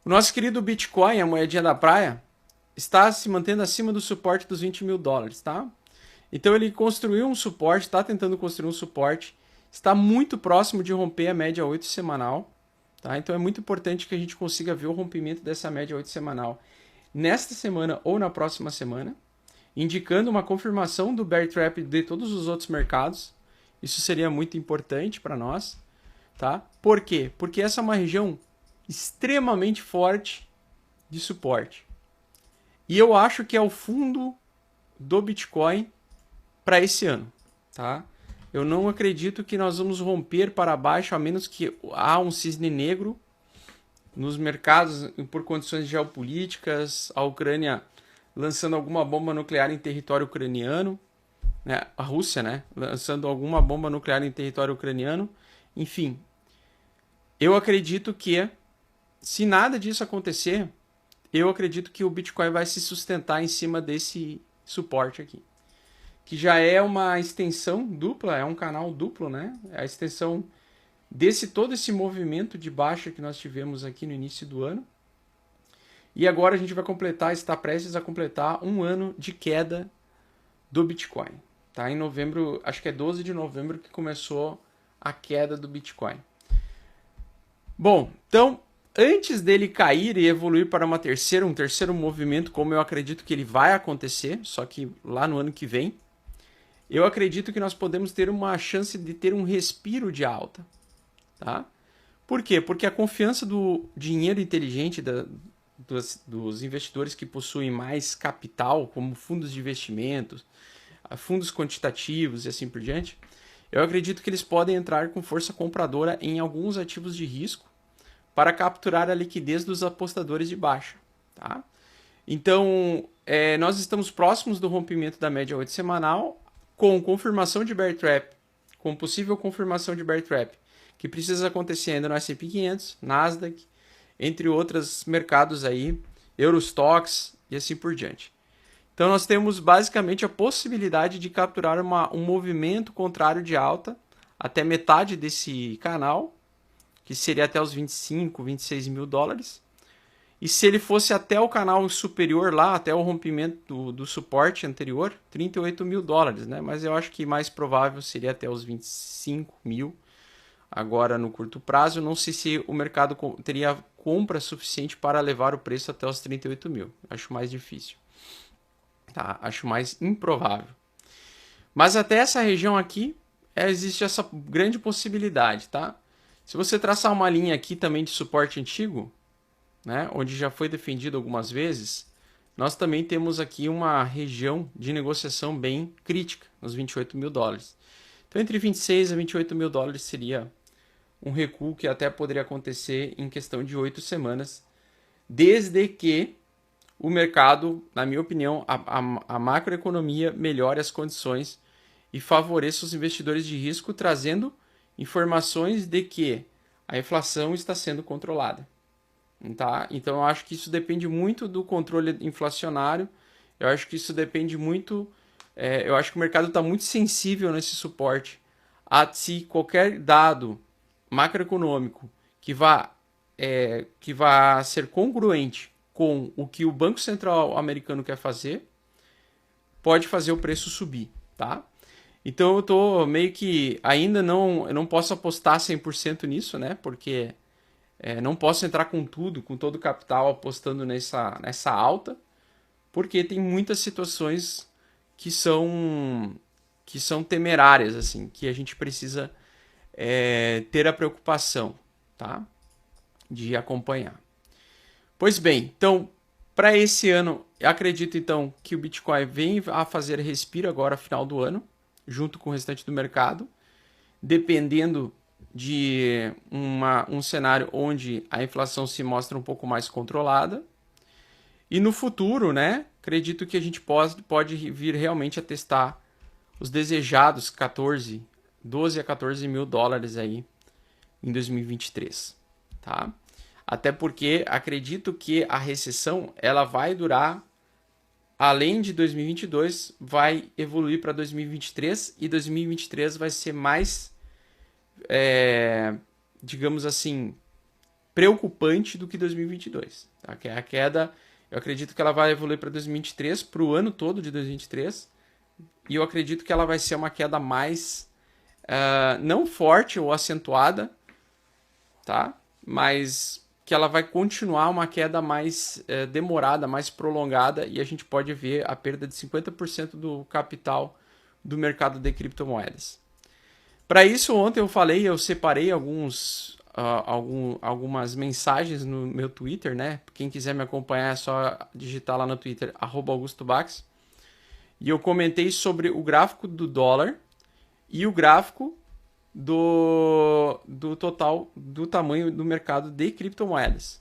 O nosso querido Bitcoin, a moedinha da praia, está se mantendo acima do suporte dos 20 mil dólares, tá? Então ele construiu um suporte, está tentando construir um suporte, está muito próximo de romper a média 8 semanal, tá? Então é muito importante que a gente consiga ver o rompimento dessa média 8 semanal nesta semana ou na próxima semana, indicando uma confirmação do bear trap de todos os outros mercados. Isso seria muito importante para nós, tá? Por quê? Porque essa é uma região extremamente forte de suporte. E eu acho que é o fundo do Bitcoin para esse ano, tá? Eu não acredito que nós vamos romper para baixo, a menos que há um cisne negro nos mercados por condições geopolíticas, a Ucrânia lançando alguma bomba nuclear em território ucraniano, né? A Rússia, né? Lançando alguma bomba nuclear em território ucraniano. Enfim, eu acredito que se nada disso acontecer, eu acredito que o Bitcoin vai se sustentar em cima desse suporte aqui, que já é uma extensão dupla, é um canal duplo, né? É a extensão desse todo esse movimento de baixa que nós tivemos aqui no início do ano. E agora a gente vai completar, está prestes a completar um ano de queda do Bitcoin. Tá? Em novembro, acho que é 12 de novembro que começou a queda do Bitcoin. Bom, então, antes dele cair e evoluir para um terceiro movimento, como eu acredito que ele vai acontecer, só que lá no ano que vem, eu acredito que nós podemos ter uma chance de ter um respiro de alta. Tá? Por quê? Porque a confiança do dinheiro inteligente dos investidores que possuem mais capital, como fundos de investimentos, fundos quantitativos e assim por diante, eu acredito que eles podem entrar com força compradora em alguns ativos de risco para capturar a liquidez dos apostadores de baixa. Tá? Então, nós estamos próximos do rompimento da média 8 semanal, com confirmação de bear trap, com possível confirmação de bear trap, que precisa acontecer ainda no S&P 500, Nasdaq, entre outros mercados aí, Eurostox e assim por diante. Então nós temos basicamente a possibilidade de capturar um movimento contrário de alta até metade desse canal, que seria até os 25, 26 mil dólares. E se ele fosse até o canal superior lá, até o rompimento do suporte anterior, 38 mil dólares, né? Mas eu acho que mais provável seria até os 25 mil agora no curto prazo. Não sei se o mercado teria compra suficiente para levar o preço até os 38 mil. Acho mais difícil. Tá? Acho mais improvável. Mas até essa região aqui, existe essa grande possibilidade. Tá? Se você traçar uma linha aqui também de suporte antigo, né, onde já foi defendido algumas vezes, nós também temos aqui uma região de negociação bem crítica, nos 28 mil dólares. Então, entre 26 a 28 mil dólares seria um recuo que até poderia acontecer em questão de 8 semanas, desde que o mercado, na minha opinião, a macroeconomia melhore as condições e favoreça os investidores de risco, trazendo informações de que a inflação está sendo controlada. Tá? Então eu acho que isso depende muito do controle inflacionário, eu acho que isso depende muito, eu acho que o mercado está muito sensível nesse suporte a se qualquer dado macroeconômico que vá ser congruente com o que o Banco Central americano quer fazer, pode fazer o preço subir, tá? Então eu tô meio que ainda eu não posso apostar 100% nisso, né? Porque não posso entrar com tudo, com todo o capital apostando nessa alta, porque tem muitas situações que são temerárias, assim, que a gente precisa ter a preocupação, tá? De acompanhar. Pois bem, então, para esse ano, eu acredito então que o Bitcoin vem a fazer respiro agora, final do ano, junto com o restante do mercado, dependendo de um cenário onde a inflação se mostra um pouco mais controlada. E no futuro, né, acredito que a gente pode vir realmente a testar os desejados 12 a 14 mil dólares aí em 2023, tá? Até porque acredito que a recessão ela vai durar além de 2022, vai evoluir para 2023 e 2023 vai ser mais, digamos assim, preocupante do que 2022. Tá? Que é a queda, eu acredito que ela vai evoluir para 2023, para o ano todo de 2023, e eu acredito que ela vai ser uma queda mais, não forte ou acentuada, tá? Mas que ela vai continuar uma queda mais demorada, mais prolongada, e a gente pode ver a perda de 50% do capital do mercado de criptomoedas. Para isso, ontem eu separei algumas mensagens no meu Twitter, né? Quem quiser me acompanhar é só digitar lá no Twitter, @AugustoBax. E eu comentei sobre o gráfico do dólar e o gráfico do total do tamanho do mercado de criptomoedas.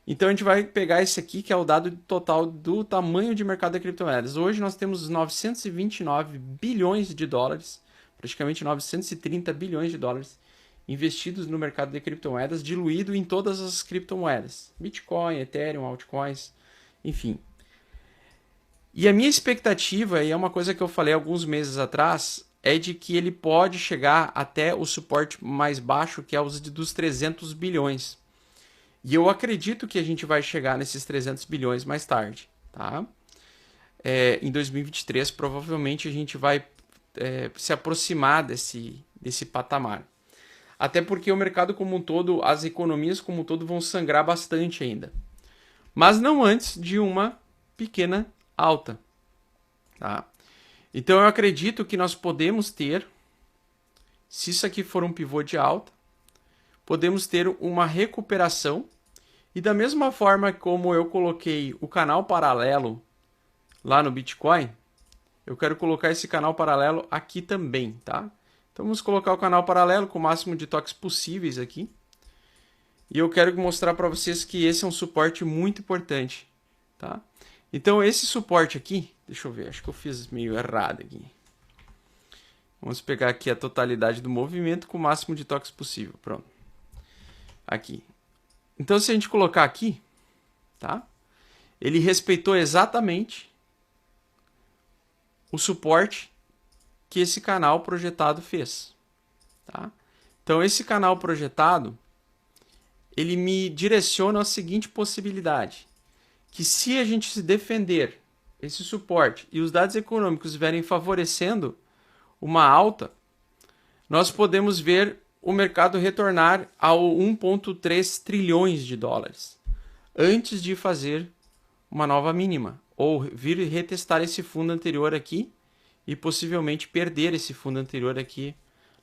Então a gente vai pegar esse aqui, que é o dado total do tamanho de mercado de criptomoedas. Hoje nós temos 929 bilhões de dólares, praticamente 930 bilhões de dólares investidos no mercado de criptomoedas, diluído em todas as criptomoedas. Bitcoin, Ethereum, altcoins, enfim. E a minha expectativa, e é uma coisa que eu falei alguns meses atrás, é de que ele pode chegar até o suporte mais baixo, que é os dos 300 bilhões. E eu acredito que a gente vai chegar nesses 300 bilhões mais tarde. Tá? Em 2023, provavelmente a gente vai se aproximar desse patamar. Até porque o mercado como um todo, as economias como um todo vão sangrar bastante ainda. Mas não antes de uma pequena alta. Tá? Então eu acredito que nós podemos ter, se isso aqui for um pivô de alta, podemos ter uma recuperação. E da mesma forma como eu coloquei o canal paralelo lá no Bitcoin, eu quero colocar esse canal paralelo aqui também, tá? Então vamos colocar o canal paralelo com o máximo de toques possíveis aqui. E eu quero mostrar para vocês que esse é um suporte muito importante, tá? Então esse suporte aqui, deixa eu ver, acho que eu fiz meio errado aqui. Vamos pegar aqui a totalidade do movimento com o máximo de toques possível, pronto. Aqui. Então se a gente colocar aqui, tá? Ele respeitou exatamente o suporte que esse canal projetado fez, tá? Então esse canal projetado, ele me direciona a seguinte possibilidade, que se a gente se defender esse suporte e os dados econômicos vierem favorecendo uma alta, nós podemos ver o mercado retornar ao 1,3 trilhões de dólares antes de fazer uma nova mínima, ou vir retestar esse fundo anterior aqui e possivelmente perder esse fundo anterior aqui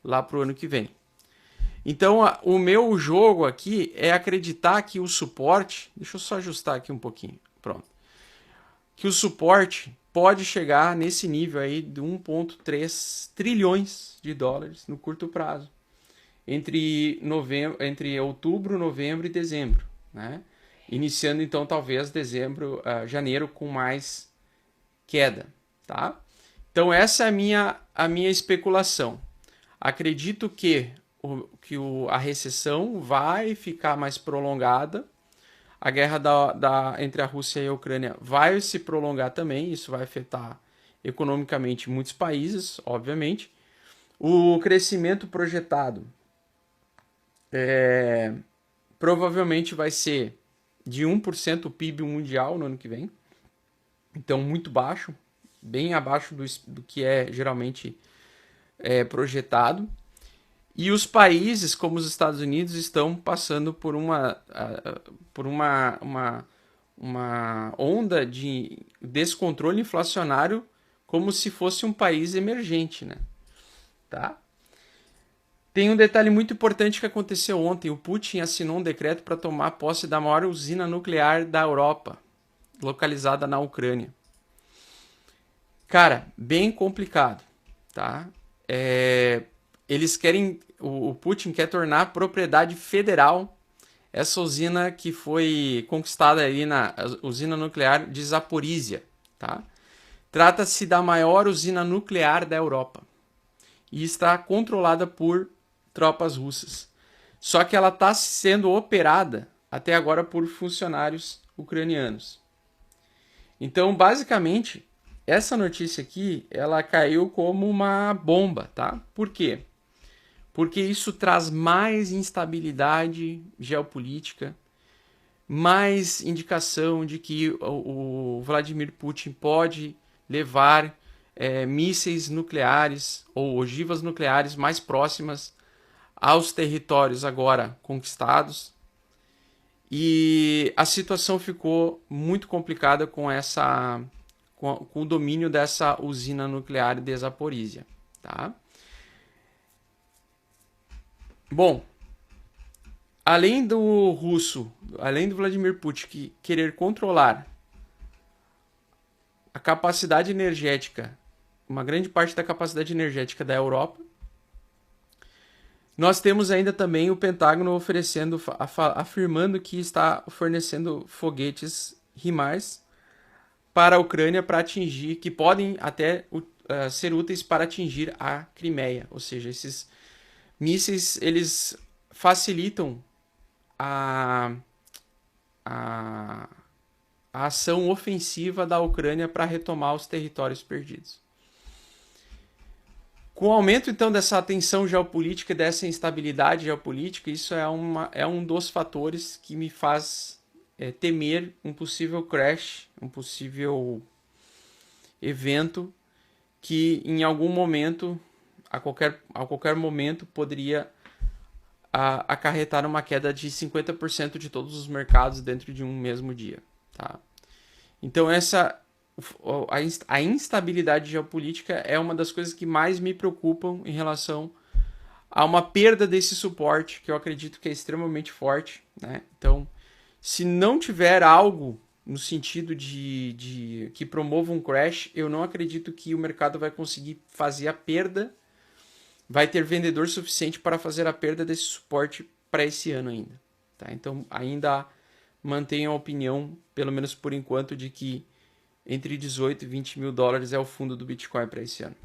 lá para o ano que vem. Então o meu jogo aqui é acreditar que o suporte, deixa eu só ajustar aqui um pouquinho, pronto, que o suporte pode chegar nesse nível aí de 1,3 trilhões de dólares no curto prazo, entre outubro, novembro e dezembro, né? Iniciando então talvez janeiro com mais queda, tá? Então essa é a minha especulação. Acredito que a recessão vai ficar mais prolongada, a guerra entre a Rússia e a Ucrânia vai se prolongar também, isso vai afetar economicamente muitos países, obviamente. O crescimento projetado provavelmente vai ser de 1% o PIB mundial no ano que vem, então muito baixo, bem abaixo do que é geralmente projetado. E os países, como os Estados Unidos, estão passando por uma onda de descontrole inflacionário como se fosse um país emergente, né? Tá? Tem um detalhe muito importante que aconteceu ontem. O Putin assinou um decreto para tomar posse da maior usina nuclear da Europa, localizada na Ucrânia. Cara, bem complicado, tá? Eles querem, o Putin quer tornar propriedade federal essa usina que foi conquistada ali na usina nuclear de Zaporizhia, tá? Trata-se da maior usina nuclear da Europa e está controlada por tropas russas. Só que ela está sendo operada até agora por funcionários ucranianos. Então, basicamente, essa notícia aqui, ela caiu como uma bomba, tá? Por quê? porque isso traz mais instabilidade geopolítica, mais indicação de que o Vladimir Putin pode levar mísseis nucleares ou ogivas nucleares mais próximas aos territórios agora conquistados. E a situação ficou muito complicada com o domínio dessa usina nuclear de Zaporizhia, tá? Bom, além do russo, além do Vladimir Putin querer controlar a capacidade energética, uma grande parte da capacidade energética da Europa, nós temos ainda também o Pentágono afirmando que está fornecendo foguetes HIMARS para a Ucrânia para atingir, que podem até ser úteis para atingir a Crimeia. Ou seja, esses mísseis eles facilitam a ação ofensiva da Ucrânia para retomar os territórios perdidos. Com o aumento, então, dessa tensão geopolítica, dessa instabilidade geopolítica, isso é um dos fatores que me faz temer um possível crash, um possível evento que, em algum momento, a qualquer momento, poderia acarretar uma queda de 50% de todos os mercados dentro de um mesmo dia. Tá? Então, a instabilidade geopolítica é uma das coisas que mais me preocupam em relação a uma perda desse suporte, que eu acredito que é extremamente forte, né? Então, se não tiver algo no sentido de que promova um crash, eu não acredito que o mercado vai conseguir fazer a perda, vai ter vendedor suficiente para fazer a perda desse suporte para esse ano ainda. Tá? Então, ainda mantenho a opinião, pelo menos por enquanto, de que entre 18 e 20 mil dólares é o fundo do Bitcoin para esse ano.